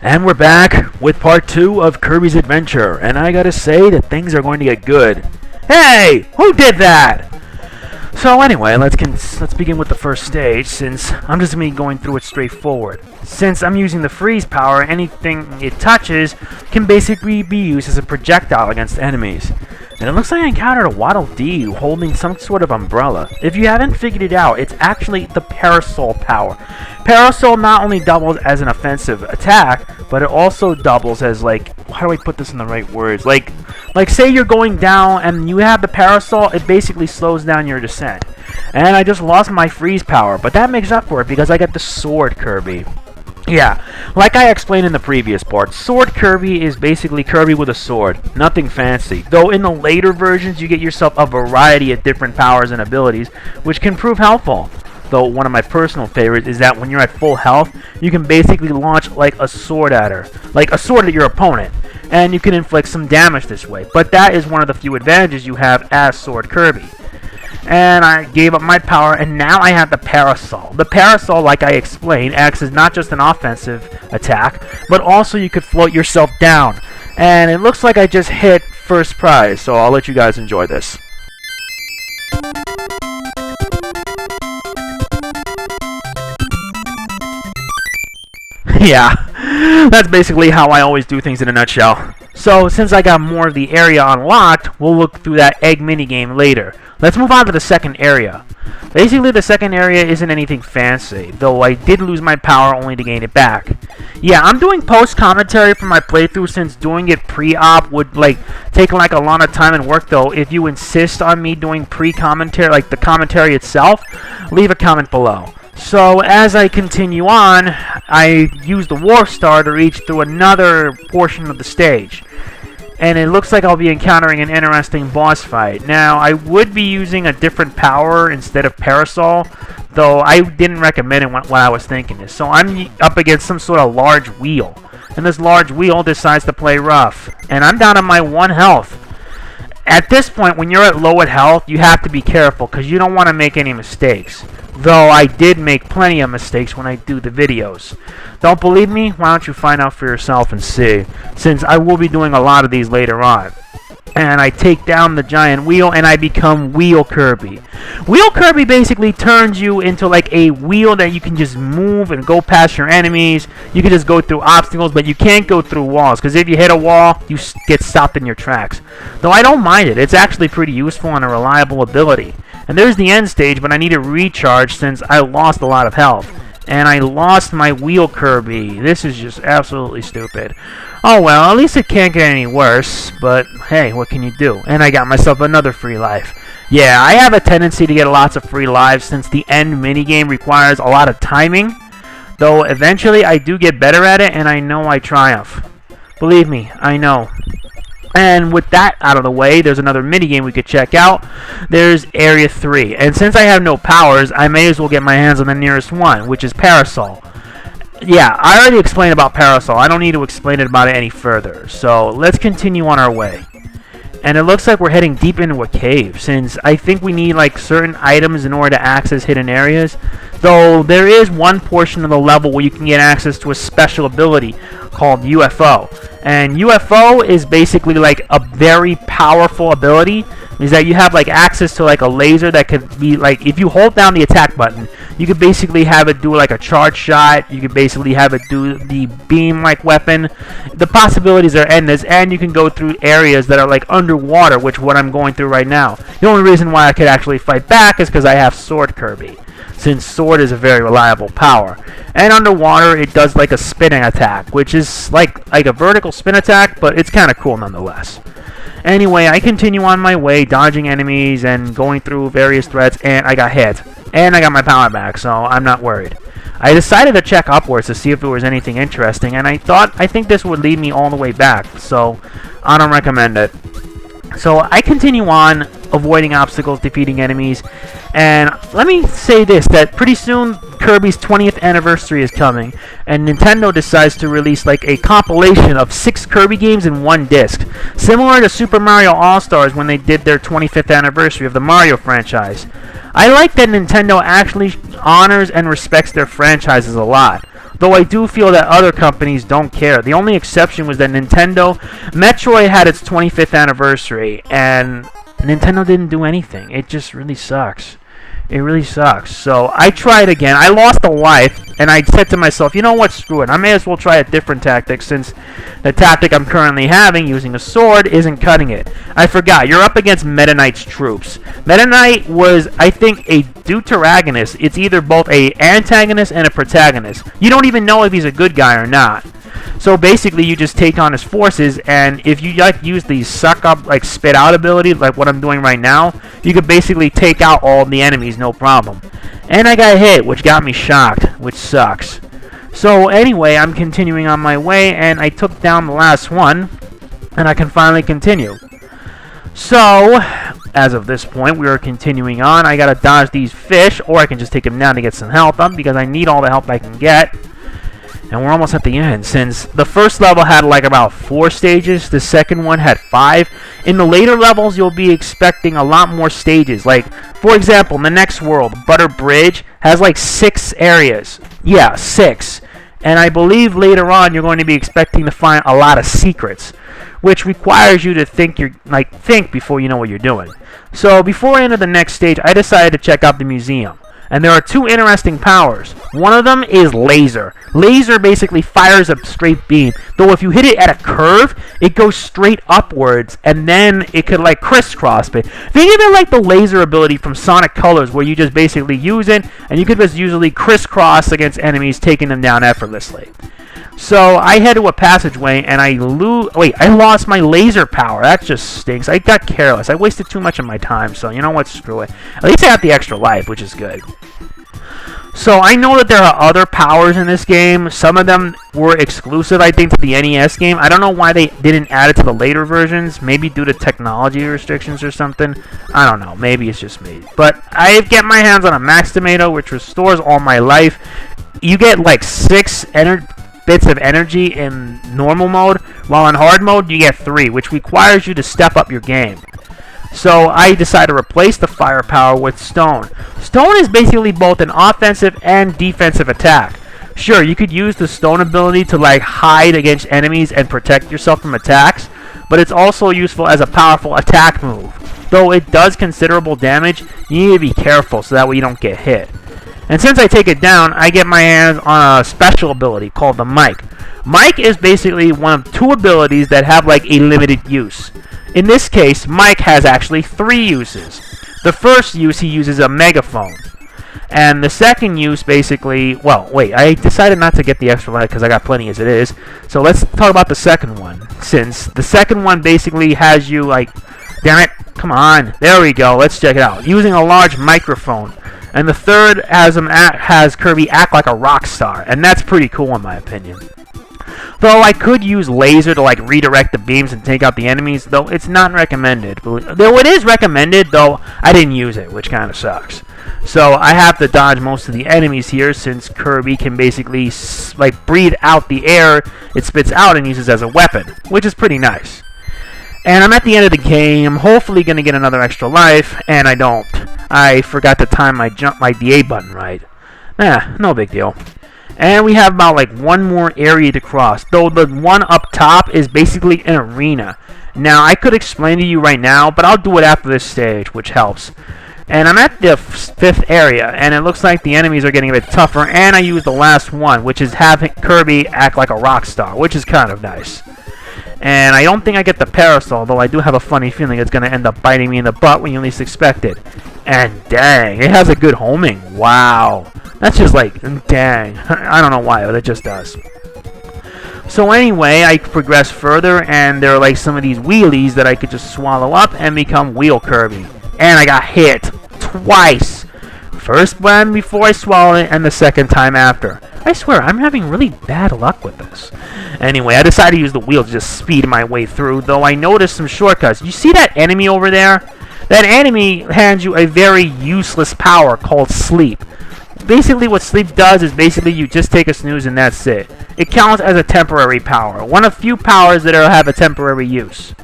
And we're back with part 2 of Kirby's adventure, and I gotta say that things are going to get good. Hey! Who did that? So anyway, let's begin with the first stage, since I'm just going to be going through it straightforward. Since I'm using the freeze power, anything it touches can basically be used as a projectile against enemies. And it looks like I encountered a Waddle Dee holding some sort of umbrella. If you haven't figured it out, it's actually the Parasol power. Parasol not only doubles as an offensive attack, but it also doubles as, like, how do I put this in the right words? Like say you're going down and you have the Parasol, it basically slows down your descent. And I just lost my freeze power, but that makes up for it because I got the Sword Kirby. Yeah, like I explained in the previous part, Sword Kirby is basically Kirby with a sword. Nothing fancy. Though in the later versions you get yourself a variety of different powers and abilities, which can prove helpful. Though one of my personal favorites is that when you're at full health, you can basically launch like a sword at her. Like a sword at your opponent. And you can inflict some damage this way. But that is one of the few advantages you have as Sword Kirby. And I gave up my power, and now I have the Parasol. The Parasol, like I explained, acts as not just an offensive attack, but also you could float yourself down. And it looks like I just hit first prize, so I'll let you guys enjoy this. Yeah, that's basically how I always do things in a nutshell. So, since I got more of the area unlocked, we'll look through that egg minigame later. Let's move on to the second area. Basically, the second area isn't anything fancy, though I did lose my power only to gain it back. Yeah, I'm doing post-commentary for my playthrough since doing it pre-op would, take, a lot of time and work, though. If you insist on me doing pre-commentary, like the commentary itself, leave a comment below. So, as I continue on, I use the Warp Star to reach through another portion of the stage. And it looks like I'll be encountering an interesting boss fight. Now, I would be using a different power instead of Parasol, though I didn't recommend it when I was thinking this. So I'm up against some sort of large wheel. And this large wheel decides to play rough. And I'm down to my 1 health. At this point, when you're at low health, you have to be careful because you don't want to make any mistakes. Though I did make plenty of mistakes when I do the videos. Don't believe me? Why don't you find out for yourself and see, since I will be doing a lot of these later on. And I take down the giant wheel and I become Wheel Kirby. Wheel Kirby basically turns you into like a wheel that you can just move and go past your enemies. You can just go through obstacles, but you can't go through walls, because if you hit a wall, you get stopped in your tracks. Though I don't mind it. It's actually pretty useful and a reliable ability. And there's the end stage, but I need to recharge since I lost a lot of health. And I lost my Wheel Kirby. This is just absolutely stupid. Oh well, at least it can't get any worse. But hey, what can you do? And I got myself another free life. Yeah, I have a tendency to get lots of free lives since the end minigame requires a lot of timing. Though eventually I do get better at it, and I know I triumph. Believe me, I know. And with that out of the way, there's another minigame we could check out. There's Area 3. And since I have no powers, I may as well get my hands on the nearest one, which is Parasol. Yeah, I already explained about Parasol. I don't need to explain about it any further. So let's continue on our way. And it looks like we're heading deep into a cave, since I think we need certain items in order to access hidden areas. Though there is one portion of the level where you can get access to a special ability called UFO. And UFO is basically a very powerful ability. Is that you have access to a laser that could be if you hold down the attack button, you could basically have it do a charge shot. You could basically have it do the beam weapon. The possibilities are endless, and you can go through areas that are underwater, which what I'm going through right now. The only reason why I could actually fight back is because I have Sword Kirby, since Sword is a very reliable power. And underwater, it does a spinning attack, which is like a vertical spin attack, but it's kind of cool nonetheless. Anyway, I continue on my way, dodging enemies and going through various threats, and I got hit. And I got my power back, so I'm not worried. I decided to check upwards to see if there was anything interesting, and I think this would lead me all the way back, so I don't recommend it. So I continue on, avoiding obstacles, defeating enemies, and let me say this, that pretty soon Kirby's 20th anniversary is coming, and Nintendo decides to release a compilation of 6 Kirby games in one disc, similar to Super Mario All-Stars when they did their 25th anniversary of the Mario franchise. I like that Nintendo actually honors and respects their franchises a lot. though I do feel that other companies don't care. The only exception was that Nintendo, Metroid had its 25th anniversary, and Nintendo didn't do anything. It just really sucks. It really sucks. So I tried again. I lost a life, and I said to myself, you know what, screw it. I may as well try a different tactic, since the tactic I'm currently having, using a sword, isn't cutting it. I forgot, you're up against Meta Knight's troops. Meta Knight was, I think, a deuteragonist. It's either both a antagonist and a protagonist. You don't even know if he's a good guy or not. So basically, you just take on his forces, and if you like use the suck up, like spit out ability, like what I'm doing right now, you could basically take out all of the enemies, no problem. And I got hit, which got me shocked, which sucks. So anyway, I'm continuing on my way, and I took down the last one, and I can finally continue. So, as of this point, we are continuing on. I gotta dodge these fish, or I can just take them down to get some health up, because I need all the help I can get. And we're almost at the end, since the first level had like about 4 stages, the second one had 5. In the later levels, you'll be expecting a lot more stages. Like, for example, in the next world, Butter Bridge has like 6 areas. Yeah, 6. And I believe later on, you're going to be expecting to find a lot of secrets, which requires you to think before you know what you're doing. So before I enter the next stage, I decided to check out the museum. And there are 2 interesting powers. One of them is laser. Laser basically fires a straight beam, though if you hit it at a curve, it goes straight upwards, and then it could like crisscross it. Think of it like the laser ability from Sonic Colors, where you just basically use it, and you could just usually crisscross against enemies, taking them down effortlessly. So I head to a passageway, and I lost my laser power. That just stinks. I got careless. I wasted too much of my time, so you know what, screw it. At least I got the extra life, which is good. So I know that there are other powers in this game. Some of them were exclusive, I think, to the NES game. I don't know why they didn't add it to the later versions. Maybe due to technology restrictions or something. I don't know. Maybe it's just me. But I get my hands on a Max Tomato, which restores all my life. You get like 6 bits of energy in normal mode, while in hard mode you get 3, which requires you to step up your game. So I decided to replace the firepower with stone. Stone is basically both an offensive and defensive attack. Sure, you could use the stone ability to like hide against enemies and protect yourself from attacks, but it's also useful as a powerful attack move. Though it does considerable damage, you need to be careful so that way you don't get hit. And since I take it down, I get my hands on a special ability called the Mic. Mic is basically one of 2 abilities that have like a limited use. In this case, Mic has actually 3 uses. The first use, he uses a megaphone. And the second use basically, well, wait, I decided not to get the extra life because I got plenty as it is. So let's talk about the second one. Since the second one basically has you like, damn it, come on, there we go, let's check it out. Using a large microphone. And the third has Kirby act like a rock star, and that's pretty cool in my opinion. Though I could use laser to like redirect the beams and take out the enemies, though it's not recommended. Though it is recommended, though I didn't use it, which kind of sucks. So I have to dodge most of the enemies here, since Kirby can basically like breathe out the air it spits out and uses as a weapon, which is pretty nice. And I'm at the end of the game, hopefully going to get another extra life, and I don't. I forgot to time my DA button right. No big deal. And we have about like 1 more area to cross, though the one up top is basically an arena. Now, I could explain to you right now, but I'll do it after this stage, which helps. And I'm at the 5th area, and it looks like the enemies are getting a bit tougher, and I use the last one, which is having Kirby act like a rock star, which is kind of nice. And I don't think I get the parasol, though I do have a funny feeling it's going to end up biting me in the butt when you least expect it. And dang, it has a good homing. Wow. That's just like, dang. I don't know why, but it just does. So anyway, I progress further, and there are like some of these wheelies that I could just swallow up and become Wheel Kirby. And I got hit twice. First one before I swallowed it, and the second time after. I swear, I'm having really bad luck with this. Anyway, I decided to use the wheel to just speed my way through, though I noticed some shortcuts. You see that enemy over there? That enemy hands you a very useless power called Sleep. Basically, what Sleep does is basically you just take a snooze and that's it. It counts as a temporary power. One of few powers that have a temporary use.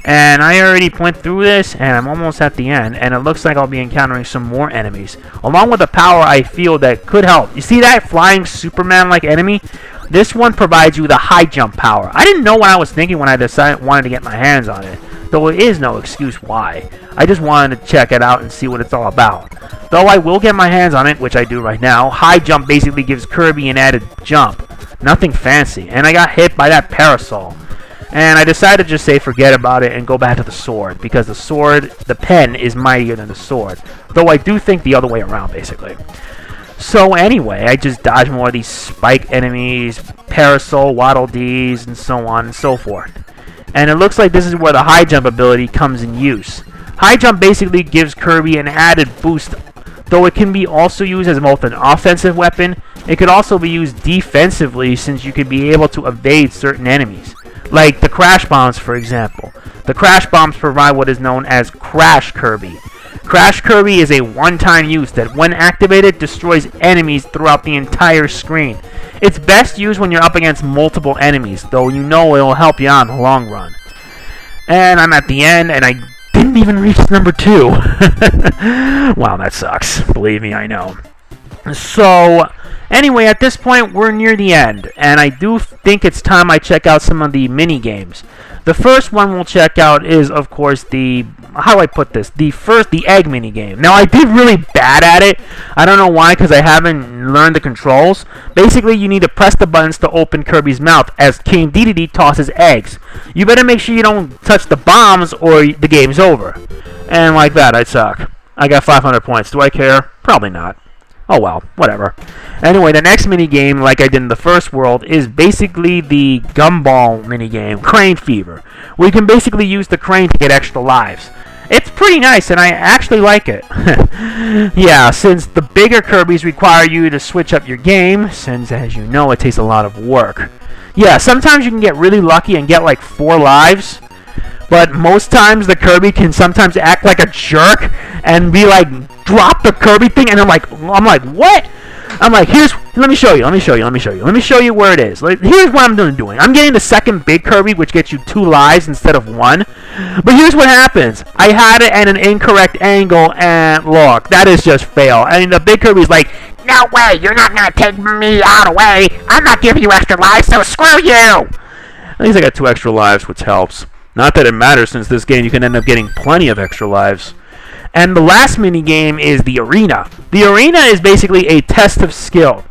And I already went through this, and I'm almost at the end, and it looks like I'll be encountering some more enemies, along with the power I feel that could help. You see that flying Superman-like enemy? This one provides you the high jump power. I didn't know what I was thinking when I wanted to get my hands on it, though it is no excuse why. I just wanted to check it out and see what it's all about. Though I will get my hands on it, which I do right now, high jump basically gives Kirby an added jump. Nothing fancy, and I got hit by that parasol. And I decided to just say forget about it and go back to the sword, because the pen is mightier than the sword. Though I do think the other way around, basically. So anyway, I just dodge more of these spike enemies, parasol, waddle dees, and so on and so forth. And it looks like this is where the high jump ability comes in use. High jump basically gives Kirby an added boost, though it can be also used as both an offensive weapon. It could also be used defensively, since you could be able to evade certain enemies. Like the Crash Bombs, for example. The Crash Bombs provide what is known as Crash Kirby. Crash Kirby is a one-time use that, when activated, destroys enemies throughout the entire screen. It's best used when you're up against multiple enemies, though you know it'll help you out in the long run. And I'm at the end, and I didn't even reach number 2. Wow, that sucks. Believe me, I know. So, anyway, at this point, we're near the end, and I do think it's time I check out some of the mini-games. The first one we'll check out is, of course, how do I put this? The egg mini-game. Now, I did really bad at it. I don't know why, because I haven't learned the controls. Basically, you need to press the buttons to open Kirby's mouth as King Dedede tosses eggs. You better make sure you don't touch the bombs, or the game's over. And like that, I suck. I got 500 points. Do I care? Probably not. Oh well, whatever. Anyway, the next minigame, like I did in the first world, is basically the gumball minigame, Crane Fever, where you can basically use the crane to get extra lives. It's pretty nice, and I actually like it. Yeah, since the bigger Kirbys require you to switch up your game, since, as you know, it takes a lot of work. Yeah, sometimes you can get really lucky and get like 4 lives, but most times the Kirby can sometimes act like a jerk and be like, drop the Kirby thing, and I'm like, what? I'm like, let me show you where it is. Here's what I'm doing. I'm getting the second big Kirby, which gets you 2 lives instead of 1. But here's what happens. I had it at an incorrect angle, and look, that is just fail. And the big Kirby's like, no way, you're not gonna take me out away. I'm not giving you extra lives, so screw you. At least I got 2 extra lives, which helps. Not that it matters, since this game you can end up getting plenty of extra lives. And the last minigame is the arena. The arena is basically a test of skill.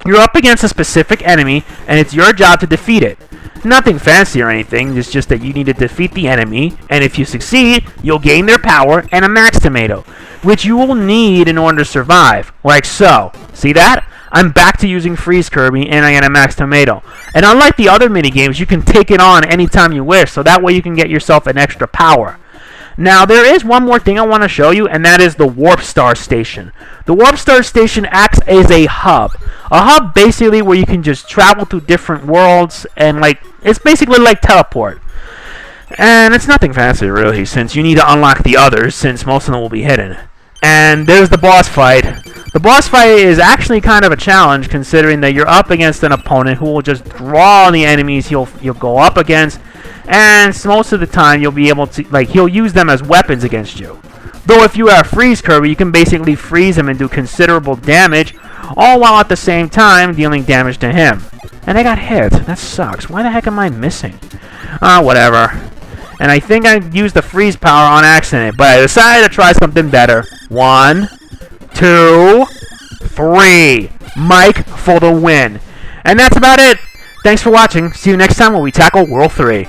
You're up against a specific enemy, and it's your job to defeat it. Nothing fancy or anything, it's just that you need to defeat the enemy, and if you succeed, you'll gain their power and a max tomato, which you will need in order to survive, like so. See that? I'm back to using Freeze Kirby, and I get a max tomato. And unlike the other minigames, you can take it on anytime you wish, so that way you can get yourself an extra power. Now, there is one more thing I want to show you, and that is the Warp Star Station. The Warp Star Station acts as a hub. A hub basically where you can just travel through different worlds, and it's basically like teleport. And it's nothing fancy really, since you need to unlock the others, since most of them will be hidden. And there's the boss fight. The boss fight is actually kind of a challenge, considering that you're up against an opponent who will just draw the enemies you'll go up against, and most of the time you'll be able to, he'll use them as weapons against you. Though if you have Freeze Kirby, you can basically freeze him and do considerable damage, all while at the same time dealing damage to him. And I got hit. That sucks. Why the heck am I missing? Whatever. And I think I used the freeze power on accident, but I decided to try something better. 1, 2, 3. Mike for the win. And that's about it. Thanks for watching. See you next time when we tackle World 3.